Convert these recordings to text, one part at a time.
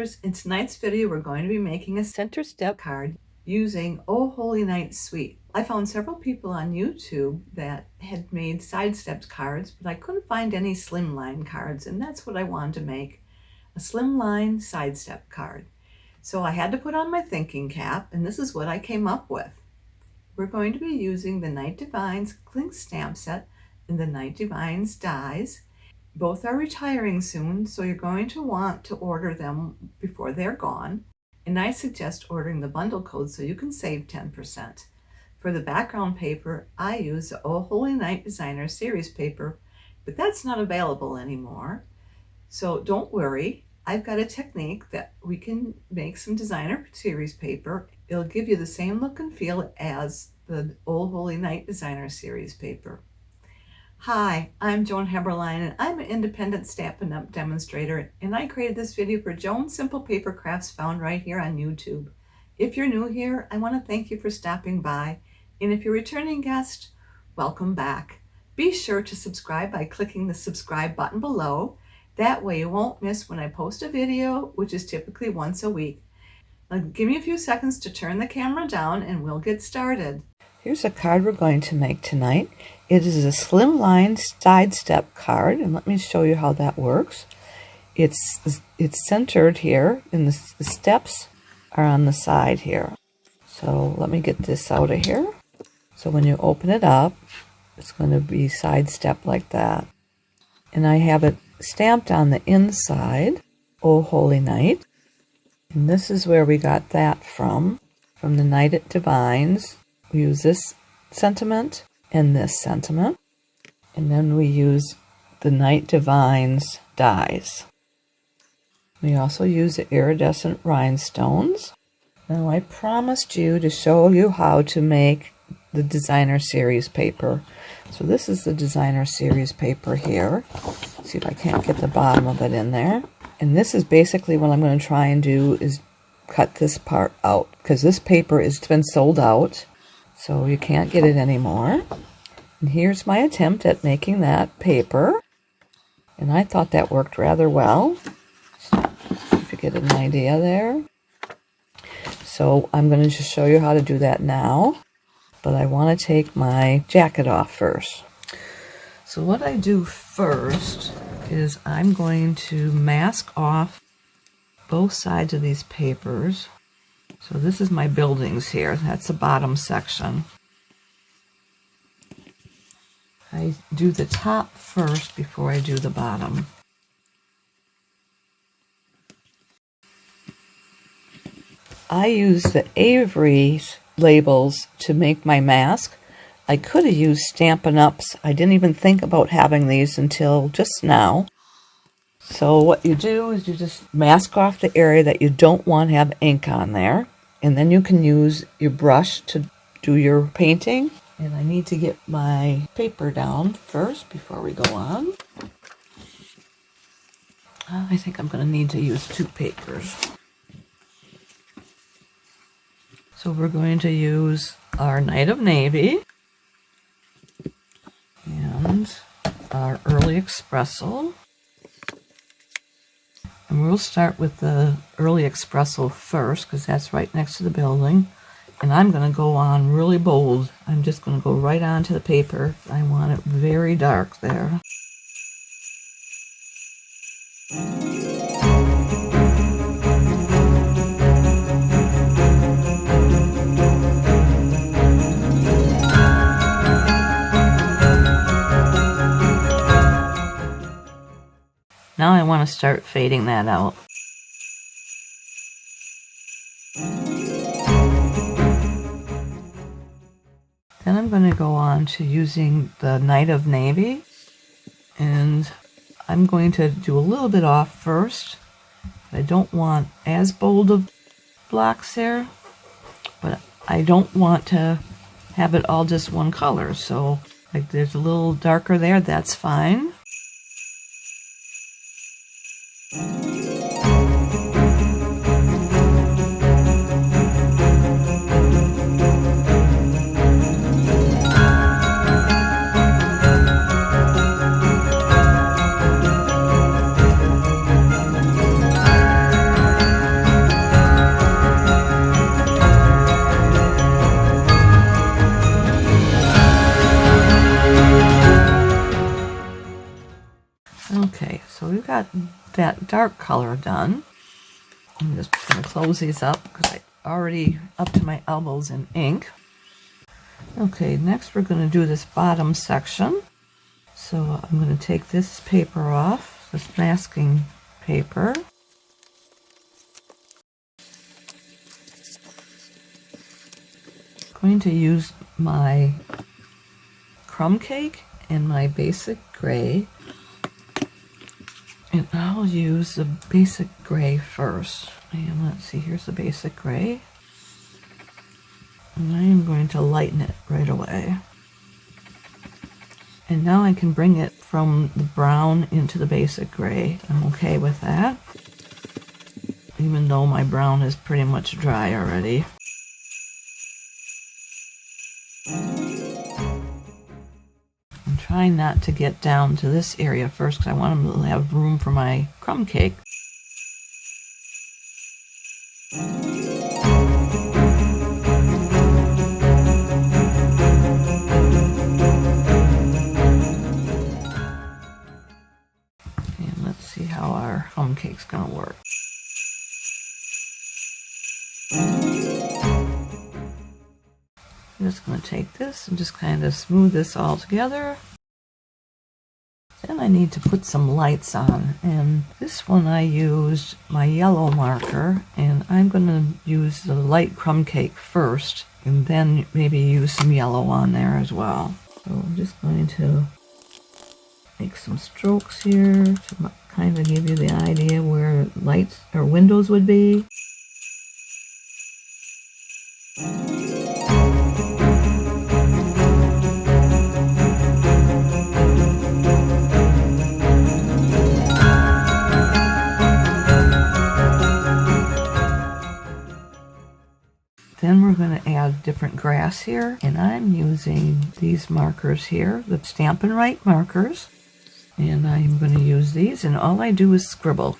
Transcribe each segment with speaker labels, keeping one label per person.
Speaker 1: designers. In tonight's video, we're going to be making a center step card using O Holy Night Suite. I found several people on YouTube that had made side steps cards, but I couldn't find any slimline cards, and that's what I wanted to make, a slimline side step card. So I had to put on my thinking cap, and this is what I came up with. We're going to be using the Night Devine Cling Stamp Set and the Night Devine Dies. Both are retiring soon, so you're going to want to order them before they're gone. And I suggest ordering the bundle code so you can save 10%. For the background paper, I use the O Holy Night Designer Series paper, but that's not available anymore. So don't worry, I've got a technique that we can make some designer series paper. It'll give you the same look and feel as the O Holy Night Designer Series paper. Hi, I'm Joan Heberlein, and I'm an independent Stampin' Up! Demonstrator, and I created this video for Joan Simple Paper Crafts found right here on YouTube. If you're new here, I want to thank you for stopping by, and if you're a returning guest, welcome back. Be sure to subscribe by clicking the subscribe button below. That way you won't miss when I post a video, which is typically once a week. Now give me a few seconds to turn the camera down and we'll get started. Here's a card we're going to make tonight. It is a slimline side step card, and let me show you how that works. It's centered here, and the steps are on the side here. So let me get this out of here. So when you open it up, it's going to be side step like that. And I have it stamped on the inside, O Holy Night. And this is where we got that from the Night Divines. We use this sentiment and this sentiment, and then we use the Night Devine Dies. We also use the iridescent rhinestones. Now I promised you to show you how to make the designer series paper. So this is the designer series paper here. Let's see if I can't get the bottom of it in there. And this is basically what I'm going to try and do is cut this part out, because this paper has been sold out. So you can't get it anymore. And here's my attempt at making that paper. And I thought that worked rather well. If you get an idea there. So I'm going to just show you how to do that now. But I want to take my jacket off first. So what I do first is I'm going to mask off both sides of these papers. So this is my buildings here. That's the bottom section. I do the top first before I do the bottom. I use the Avery labels to make my mask. I could have used Stampin' Ups. I didn't even think about having these until just now. So what you do is you just mask off the area that you don't want to have ink on there. And then you can use your brush to do your painting. And I need to get my paper down first before we go on. I think I'm going to need to use two papers. So we're going to use our Night of Navy and our Early Espresso. And we'll start with the Early Espresso first, because that's right next to the building. And I'm going to go on really bold. I'm just going to go right onto the paper. I want it very dark there. Now I want to start fading that out. Then I'm going to go on to using the Night of Navy, and I'm going to do a little bit off first. I don't want as bold of blocks there, but I don't want to have it all just one color. So like there's a little darker there, that's fine. so we've got that dark color done. I'm just going to close these up because I already up to my elbows in ink. Okay, next we're going to do this bottom section. So I'm going to take this paper off, this masking paper. I'm going to use my crumb cake and my basic gray. And I'll use the basic gray first. And let's see, here's the basic gray. And I am going to lighten it right away. And now I can bring it from the brown into the basic gray. I'm okay with that, even though my brown is pretty much dry already. I'm trying not to get down to this area first because I want to have room for my crumb cake. And let's see how our crumb cake's going to work. I'm just going to take this and just kind of smooth this all together. Then I need to put some lights on, and this one I used my yellow marker, and I'm going to use the light crumb cake first and then maybe use some yellow on there as well. So I'm just going to make some strokes here to kind of give you the idea where lights or windows would be. Then we're going to add different grass here, and I'm using these markers here, the Stampin' Right markers, and I'm going to use these, and all I do is scribble.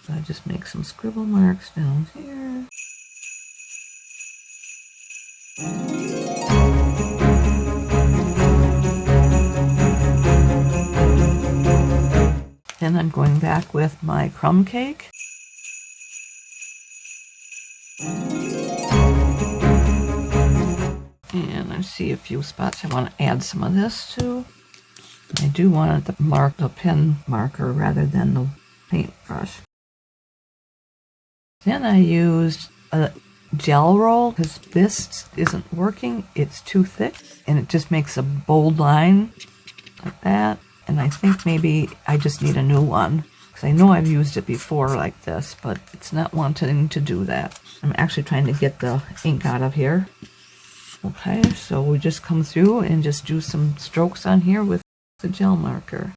Speaker 1: So I just make some scribble marks down here. Then I'm going back with my crumb cake. And I see a few spots I want to add some of this to. I do want it to mark the pen marker rather than the paintbrush. Then I used a gel roll because this isn't working. It's too thick and it just makes a bold line like that. And I think maybe I just need a new one because I know I've used it before like this, but it's not wanting to do that. I'm actually trying to get the ink out of here. Okay, so we just come through and just do some strokes on here with the gel marker.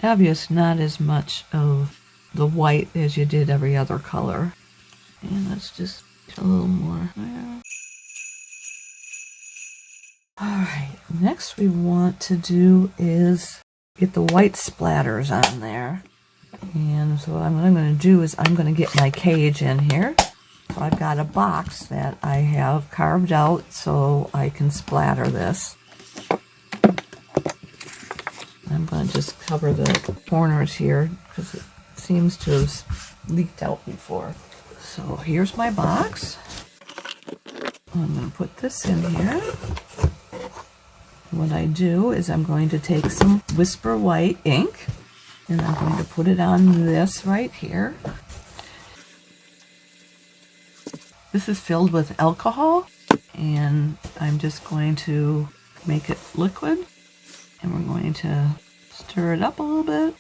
Speaker 1: Obvious, not as much of the white as you did every other color. And let's just get a little more there. Alright, next we want to do is get the white splatters on there. And so what I'm going to do is I'm going to get my cage in here. So I've got a box that I have carved out so I can splatter this. I'm going to just cover the corners here because it seems to have leaked out before. So here's my box. I'm going to put this in here. What I do is I'm going to take some Whisper White ink and I'm going to put it on this right here. This is filled with alcohol and I'm just going to make it liquid and we're going to stir it up a little bit.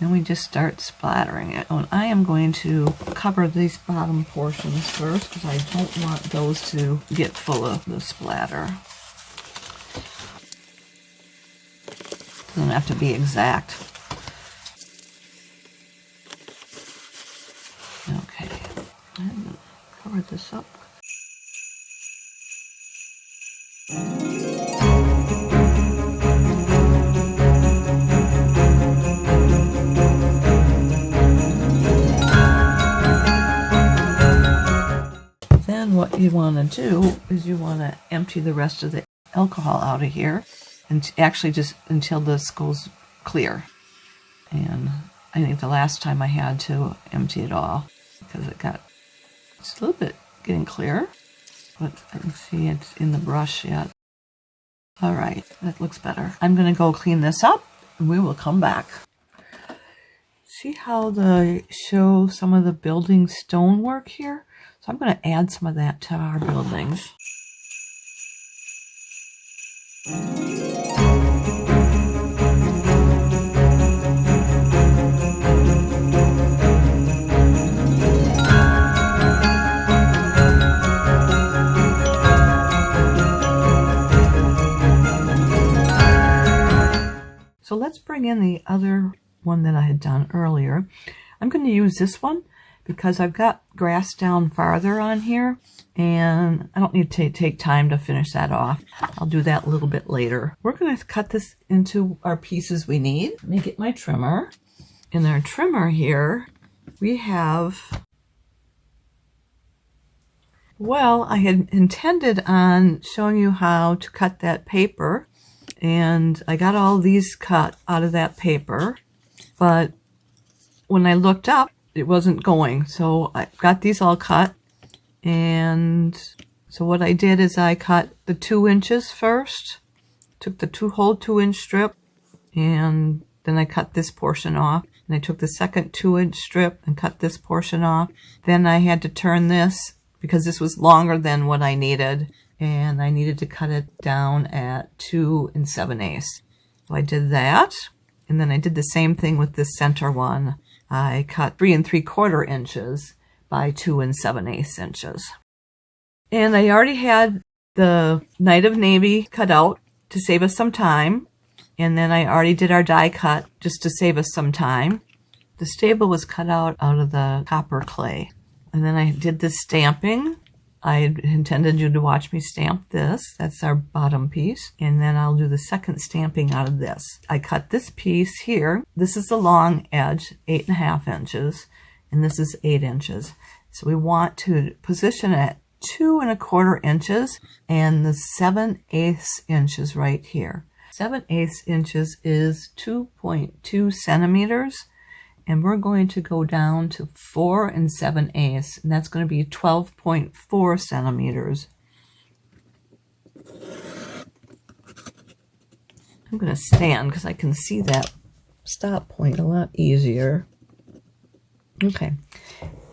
Speaker 1: Then we just start splattering it. And I am going to cover these bottom portions first because I don't want those to get full of the splatter. Doesn't have to be exact. Okay, I'm going to cover this up. you want to do is you want to empty the rest of the alcohol out of here, and actually just until this goes clear. And I think the last time I had to empty it all because it got just a little bit getting clear, but I can see it's in the brush yet. All right, that looks better. I'm going to go clean this up and we will come back. See how they show some of the building stonework here? So I'm going to add some of that to our buildings. So let's bring in the other one that I had done earlier. I'm going to use this one because I've got grass down farther on here and I don't need to take time to finish that off. I'll do that a little bit later. We're going to cut this into our pieces we need. Let me get my trimmer. In our trimmer here, we have, well, I had intended on showing you how to cut that paper, and I got all these cut out of that paper, but when I looked up, it wasn't going. So I got these all cut, and so what I did is I cut the 2 inches first, took the whole 2-inch strip, and then I cut this portion off, and I took the second 2-inch strip and cut this portion off. Then I had to turn this because this was longer than what I needed, and I needed to cut it down at 2 7/8. So I did that, and then I did the same thing with this center one. I cut 3 3/4 inches by 2 7/8 inches. And I already had the Night of Navy cut out to save us some time, and then I already did our die cut just to save us some time. The stable was cut out of the copper clay. And then I did the stamping. I intended you to watch me stamp this. That's our bottom piece. And then I'll do the second stamping out of this. I cut this piece here. This is the long edge, 8.5 inches. And this is 8 inches. So we want to position it 2 1/4 inches and the 7/8 inches right here. 7/8 inches is 2.2 centimeters. And we're going to go down to 4 7/8, and that's going to be 12.4 centimeters. I'm going to stand because I can see that stop point a lot easier. Okay,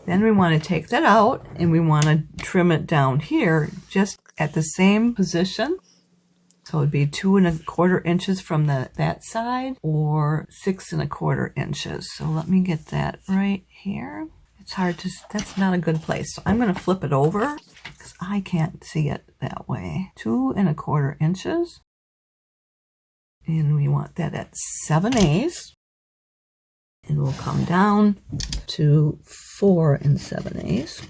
Speaker 1: then we want to take that out and we want to trim it down here just at the same position. So it would be 2 1/4 inches from that side, or 6 1/4 inches. So let me get that right here. It's hard to, that's not a good place. So I'm going to flip it over because I can't see it that way. 2 1/4 inches. And we want that at 7/8. And we'll come down to 4 7/8.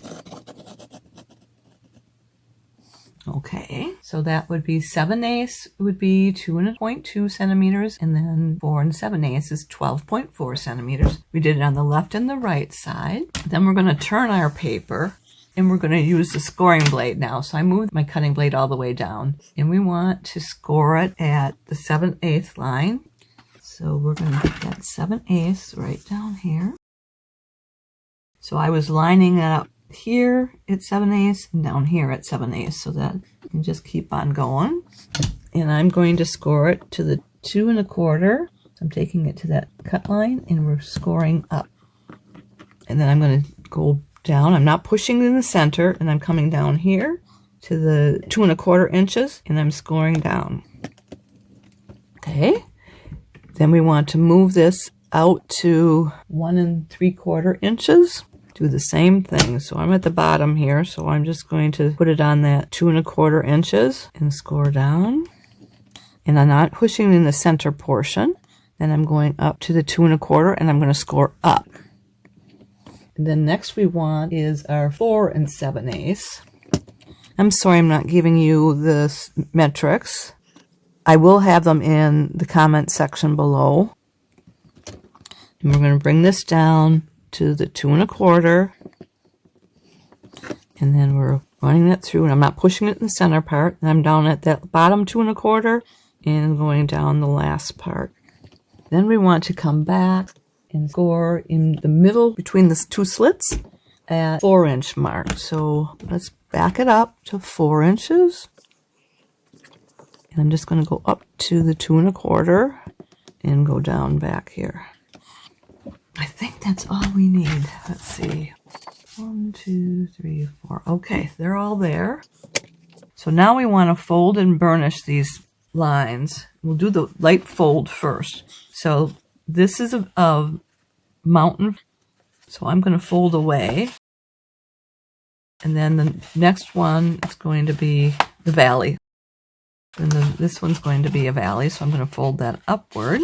Speaker 1: Okay, so that would be 7/8 would be 2.2 centimeters, and then 4 7/8 is 12.4 centimeters. We did it on the left and the right side. Then we're going to turn our paper, and we're going to use the scoring blade now. So I moved my cutting blade all the way down, and we want to score it at the 7/8 line. So we're going to get that 7/8 right down here. So I was lining that up here at 7/8 and down here at 7/8, so that you can just keep on going. And I'm going to score it to the 2 1/4. I'm taking it to that cut line and we're scoring up. And then I'm going to go down. I'm not pushing in the center, and I'm coming down here to the 2 1/4 inches, and I'm scoring down. Okay. Then we want to move this out to 1 3/4 inches. Do the same thing. So I'm at the bottom here, so I'm just going to put it on that 2 1/4 inches and score down. And I'm not pushing in the center portion. Then I'm going up to the 2 1/4 and I'm going to score up. And then next we want is our 4 7/8. I'm sorry I'm not giving you the metrics. I will have them in the comment section below. And we're going to bring this down to the 2 1/4, and then we're running that through, and I'm not pushing it in the center part. And I'm down at that bottom 2 1/4 and going down the last part. Then we want to come back and score in the middle between the 2 slits at 4-inch mark. So let's back it up to 4 inches. And I'm just going to go up to the 2 1/4 and go down back here. I think that's all we need. Let's see. 1, 2, 3, 4. Okay, they're all there. So now we want to fold and burnish these lines. We'll do the light fold first. So this is a mountain. So I'm going to fold away. And then the next one is going to be the valley. And then this one's going to be a valley. So I'm going to fold that upward.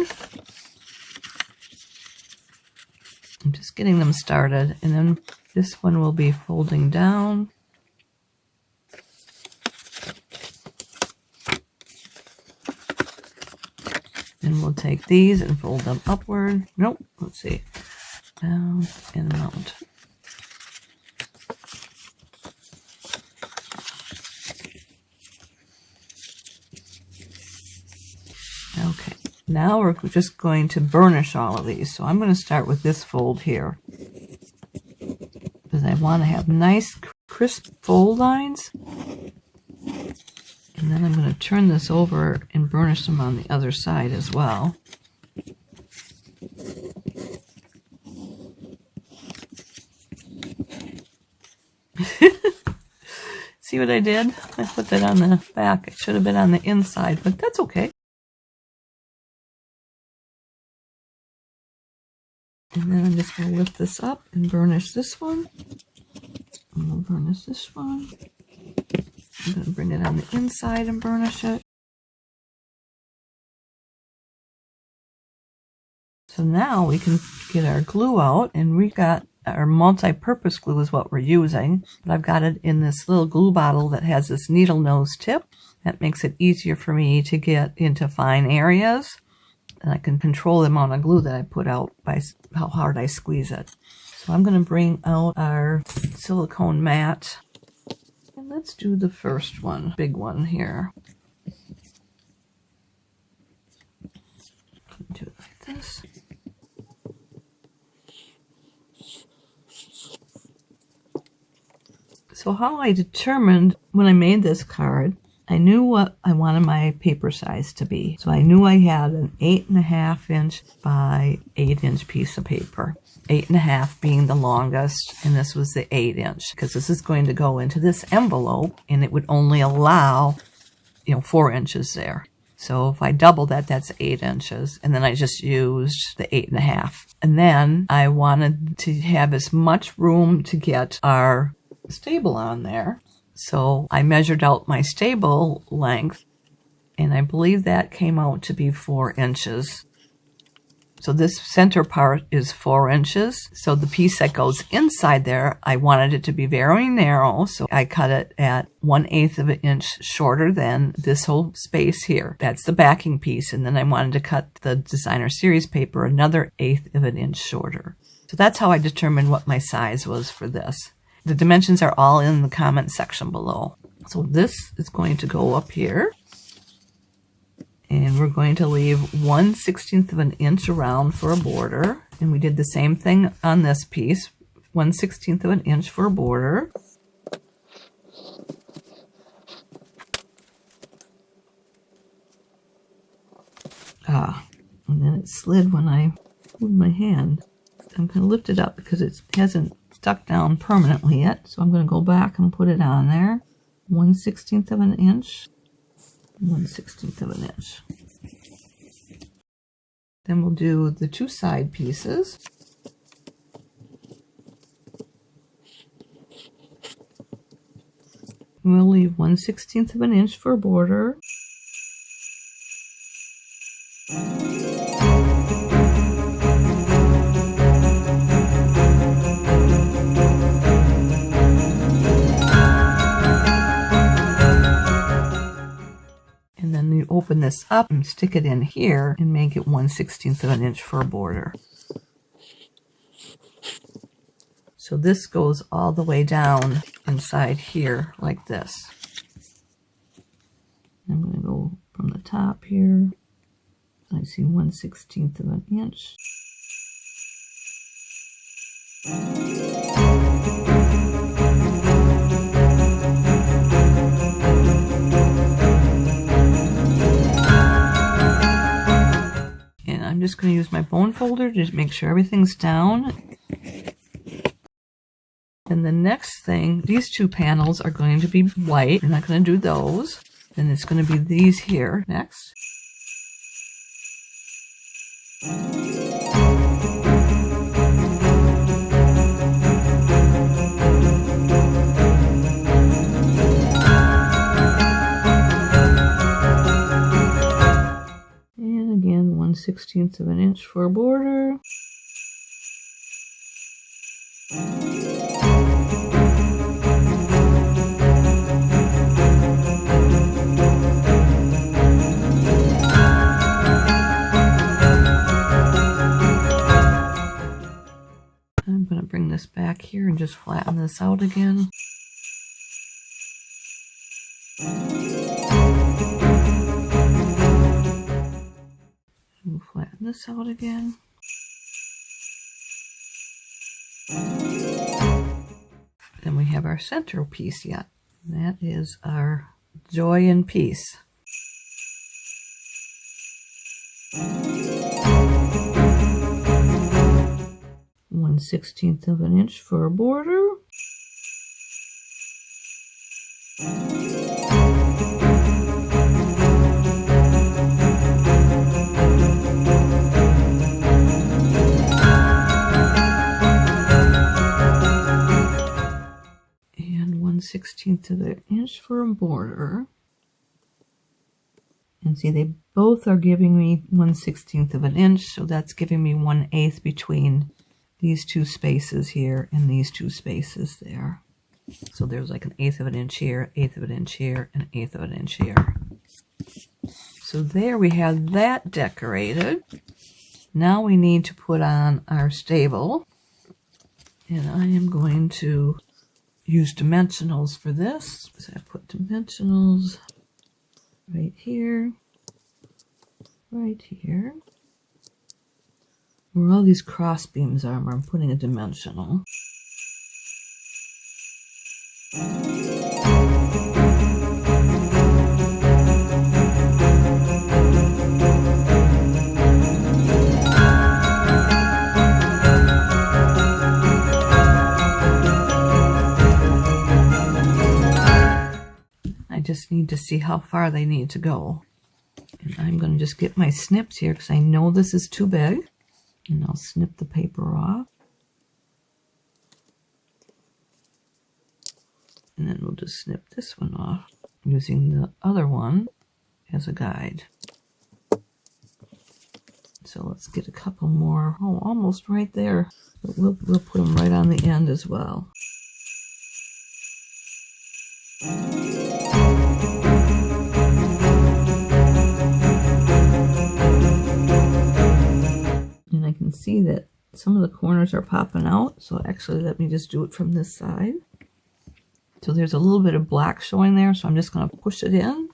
Speaker 1: I'm just getting them started. And then this one will be folding down. And we'll take these and fold them upward. Nope, let's see. Down and out. Okay, now we're just going to burnish all of these. So I'm going to start with this fold here, because I want to have nice crisp fold lines. And then I'm going to turn this over and burnish them on the other side as well. See what I did? I put that on the back. It should have been on the inside, but that's okay. And then I'm just going to lift this up and burnish this one. And we'll burnish this one. I'm going to bring it on the inside and burnish it. So now we can get our glue out, and we've got our multi-purpose glue is what we're using. But I've got it in this little glue bottle that has this needle nose tip. That makes it easier for me to get into fine areas. And I can control the amount of glue that I put out by how hard I squeeze it. So I'm going to bring out our silicone mat. And let's do the first one, big one here. Do it like this. So how I determined when I made this card, I knew what I wanted my paper size to be. So I knew I had an 8.5 inch by 8 inch piece of paper. 8.5 being the longest, and this was the 8 inch, because this is going to go into this envelope, and it would only allow, 4 inches there. So if I double that, that's 8 inches. And then I just used the 8.5. And then I wanted to have as much room to get our stable on there. So I measured out my stable length, and I believe that came out to be 4 inches. So this center part is 4 inches. So the piece that goes inside there, I wanted it to be very narrow. So I cut it at 1/8 of an inch shorter than this whole space here. That's the backing piece. And then I wanted to cut the designer series paper another 1/8 of an inch shorter. So that's how I determined what my size was for this. The dimensions are all in the comment section below. So this is going to go up here. And we're going to leave 1/16 of an inch around for a border. And we did the same thing on this piece. 1/16 of an inch for a border. And then it slid when I moved my hand. I'm going to lift it up because it hasn't stuck down permanently yet. So I'm going to go back and put it on there. 1/16 of an inch. 1/16 of an inch. Then we'll do the 2 side pieces. We'll leave 1/16 of an inch for a border. Open this up and stick it in here and make it 1/16 of an inch for a border. So this goes all the way down inside here like this. I'm going to go from the top here. I see 1/16 of an inch. And I'm just going to use my bone folder to make sure everything's down. And the next thing, these two panels are going to be white. We're not going to do those. Then it's going to be these here next. And again, 1/16 of an inch for a border. I'm going to bring this back here and just flatten this out again. We'll flatten this out again. Then we have our centerpiece yet. That is our Joy and Peace. 1/16 of an inch for a border. And 1/16 of an inch for a border. And see, they both are giving me 1/16 of an inch, so that's giving me 1/8 between these two spaces here and these two spaces there. So there's like 1/8 of an inch here, 1/8 of an inch here, and 1/8 of an inch here. So there we have that decorated. Now we need to put on our stable. And I am going to use dimensionals for this. So I put dimensionals right here, right here. Where all these cross beams are, I'm putting a dimensional. I just need to see how far they need to go. And I'm going to just get my snips here because I know this is too big. And I'll snip the paper off. And then we'll just snip this one off using the other one as a guide. So let's get a couple more. Oh, almost right there. But we'll put them right on the end as well. And I can see that some of the corners are popping out. So actually, let me just do it from this side. So there's a little bit of black showing there. So I'm just going to push it in.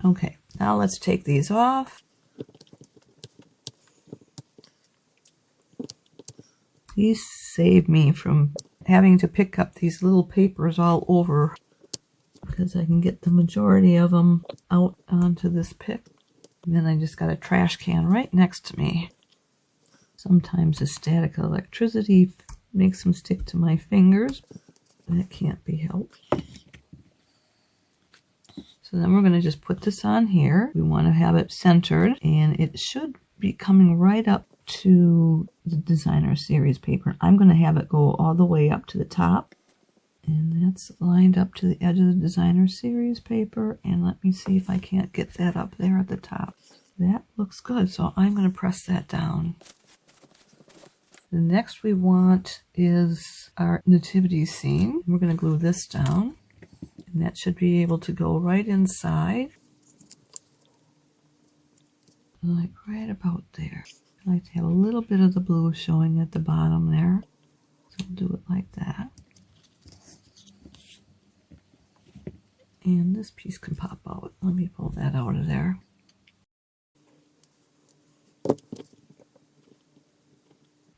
Speaker 1: Okay, now let's take these off. These save me from having to pick up these little papers all over because I can get the majority of them out onto this pick. And then I just got a trash can right next to me. Sometimes the static electricity makes them stick to my fingers, but it can't be helped. So then we're going to just put this on here. We want to have it centered, and it should be coming right up to the designer series paper. I'm going to have it go all the way up to the top, and that's lined up to the edge of the designer series paper. And let me see if I can't get that up there at the top. That looks good, so I'm going to press that down. The next we want is our nativity scene. We're going to glue this down, and that should be able to go right inside, like right about there. I like to have a little bit of the blue showing at the bottom there. So we'll do it like that. And this piece can pop out. Let me pull that out of there.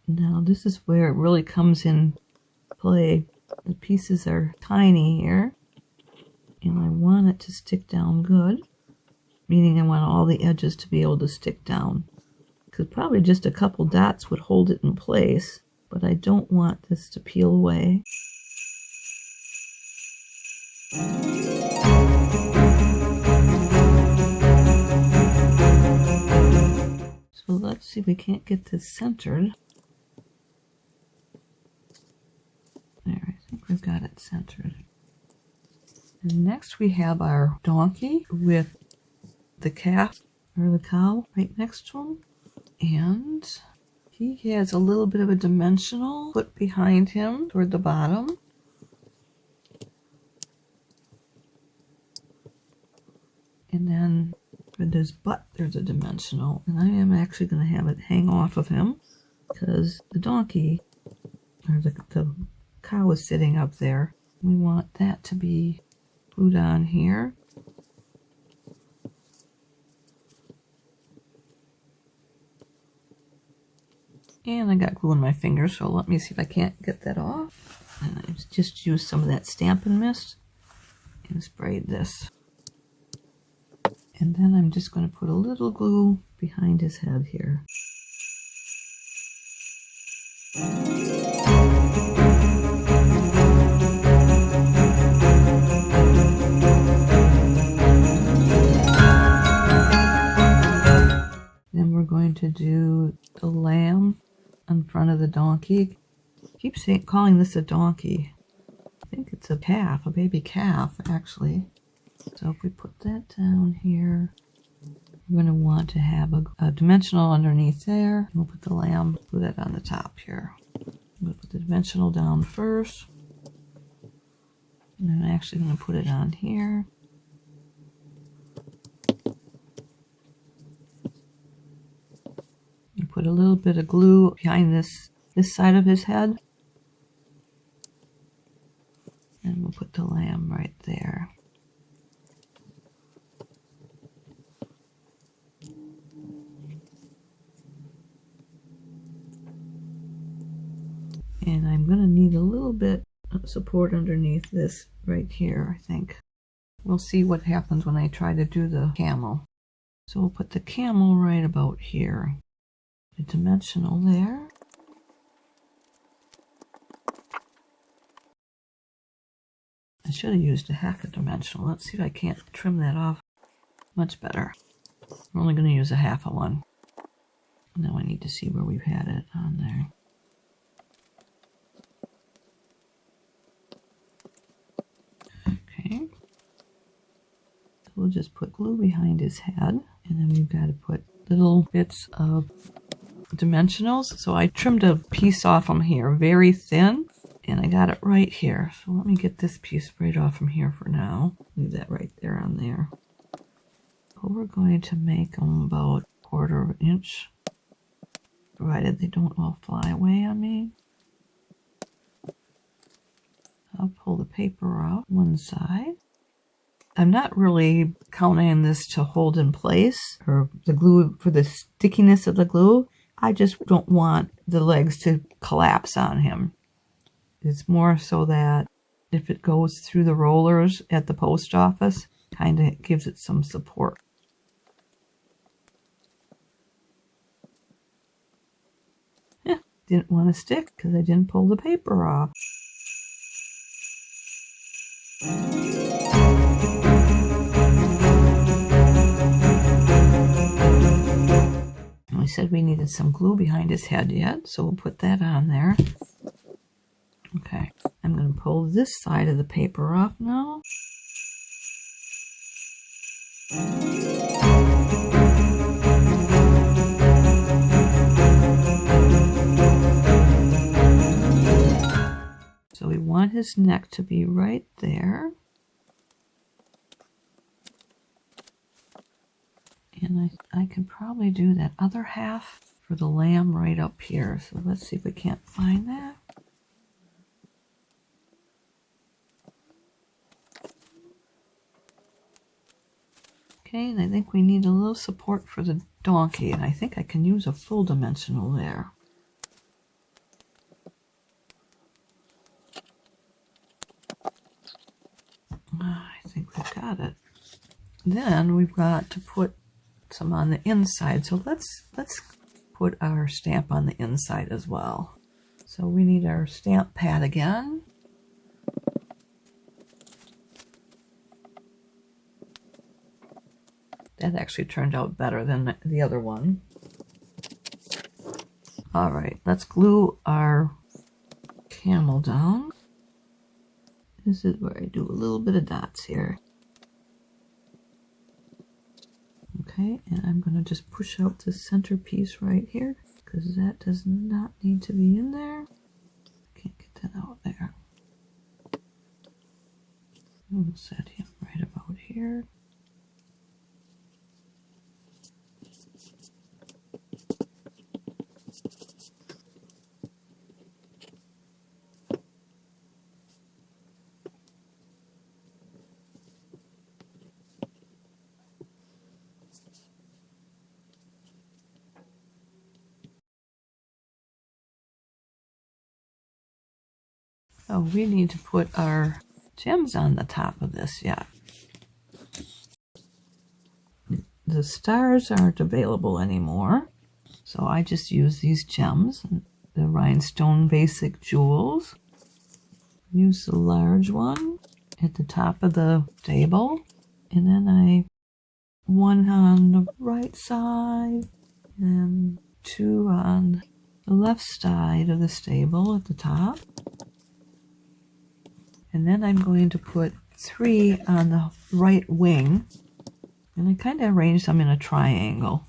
Speaker 1: Now this is where it really comes in play. The pieces are tiny here, and I want it to stick down good, meaning I want all the edges to be able to stick down, because probably just a couple dots would hold it in place, but I don't want this to peel away. So let's see if we can't get this centered. There, I think we've got it centered. And next we have our donkey with the calf or the cow right next to him. And he has a little bit of a dimensional foot behind him toward the bottom. And then for his butt, there's a dimensional. And I am actually going to have it hang off of him because the donkey, or the cow is sitting up there. We want that to be glued on here. And I got glue in my fingers, so let me see if I can't get that off. And I just used some of that Stampin' Mist and sprayed this. And then I'm just going to put a little glue behind his head here. Then we're going to do the lamb in front of the donkey. I keep calling this a donkey. I think it's a calf, a baby calf, actually. So if we put that down here, we're going to want to have a dimensional underneath there. We'll put the lamb, put that on the top here. I'm going to put the dimensional down first. And I'm actually going to put it on here. And put a little bit of glue behind this side of his head. And we'll put the lamb right there. And I'm going to need a little bit of support underneath this right here, I think. We'll see what happens when I try to do the camel. So we'll put the camel right about here. The dimensional there. I should have used a half a dimensional. Let's see if I can't trim that off much better. I'm only going to use a half a one. Now I need to see where we've had it on there. Okay. We'll just put glue behind his head, and then we've got to put little bits of dimensionals. So I trimmed a piece off from here, very thin, and I got it right here. So let me get this piece right off from here for now. Leave that right there on there. So we're going to make them about 1/4 inch, provided they don't all fly away on me. I'll pull the paper out one side. I'm not really counting on this to hold in place, or the glue for the stickiness of the glue. I just don't want the legs to collapse on him. It's more so that if it goes through the rollers at the post office, kind of gives it some support. Yeah, didn't want to stick because I didn't pull the paper off. We said we needed some glue behind his head yet, so we'll put that on there. Okay, I'm going to pull this side of the paper off now. So we want his neck to be right there. And I can probably do that other half for the lamb right up here. So let's see if we can't find that. Okay, and I think we need a little support for the donkey, and I think I can use a full dimensional there. I think we've got it. Then we've got to put some on the inside, so let's put our stamp on the inside as well. So we need our stamp pad again. That actually turned out better than the other one. All right, let's glue our camel down. This is where I do a little bit of dots here. Okay, and I'm going to just push out the center piece right here because that does not need to be in there. Can't get that out there. We'll set him right about here. Oh, we need to put our gems on the top of this yet. The stars aren't available anymore, so I just use these gems, the rhinestone basic jewels. Use the large one at the top of the stable, and then one on the right side and two on the left side of the stable at the top. And then I'm going to put 3 on the right wing, and I kind of arrange them in a triangle.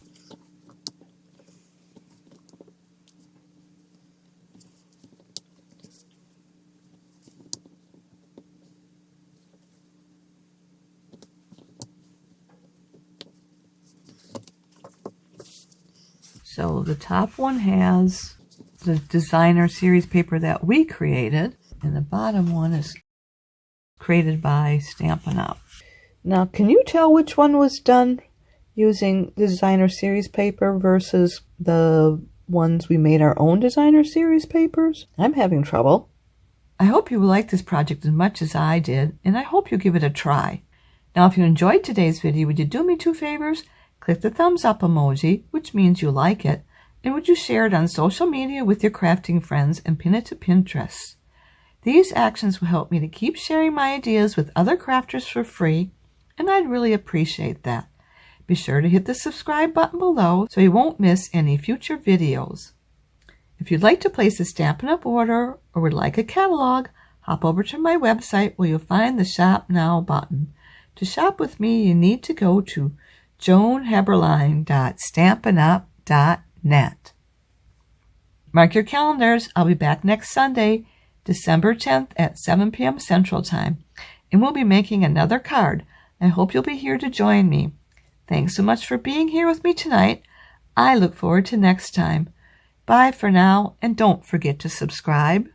Speaker 1: So the top one has the designer series paper that we created, and the bottom one is created by Stampin' Up. Now, can you tell which one was done using the designer series paper versus the ones we made our own designer series papers? I'm having trouble. I hope you will like this project as much as I did, and I hope you give it a try. Now, if you enjoyed today's video, would you do me 2 favors? Click the thumbs up emoji, which means you like it, and would you share it on social media with your crafting friends and pin it to Pinterest? These actions will help me to keep sharing my ideas with other crafters for free, and I'd really appreciate that. Be sure to hit the subscribe button below so you won't miss any future videos. If you'd like to place a Stampin' Up! Order or would like a catalog, hop over to my website where you'll find the Shop Now button. To shop with me, you need to go to joanheberlein.stampinup.net. Mark your calendars. I'll be back next Sunday, December 10th at 7 p.m. Central Time, and we'll be making another card. I hope you'll be here to join me. Thanks so much for being here with me tonight. I look forward to next time. Bye for now, and don't forget to subscribe.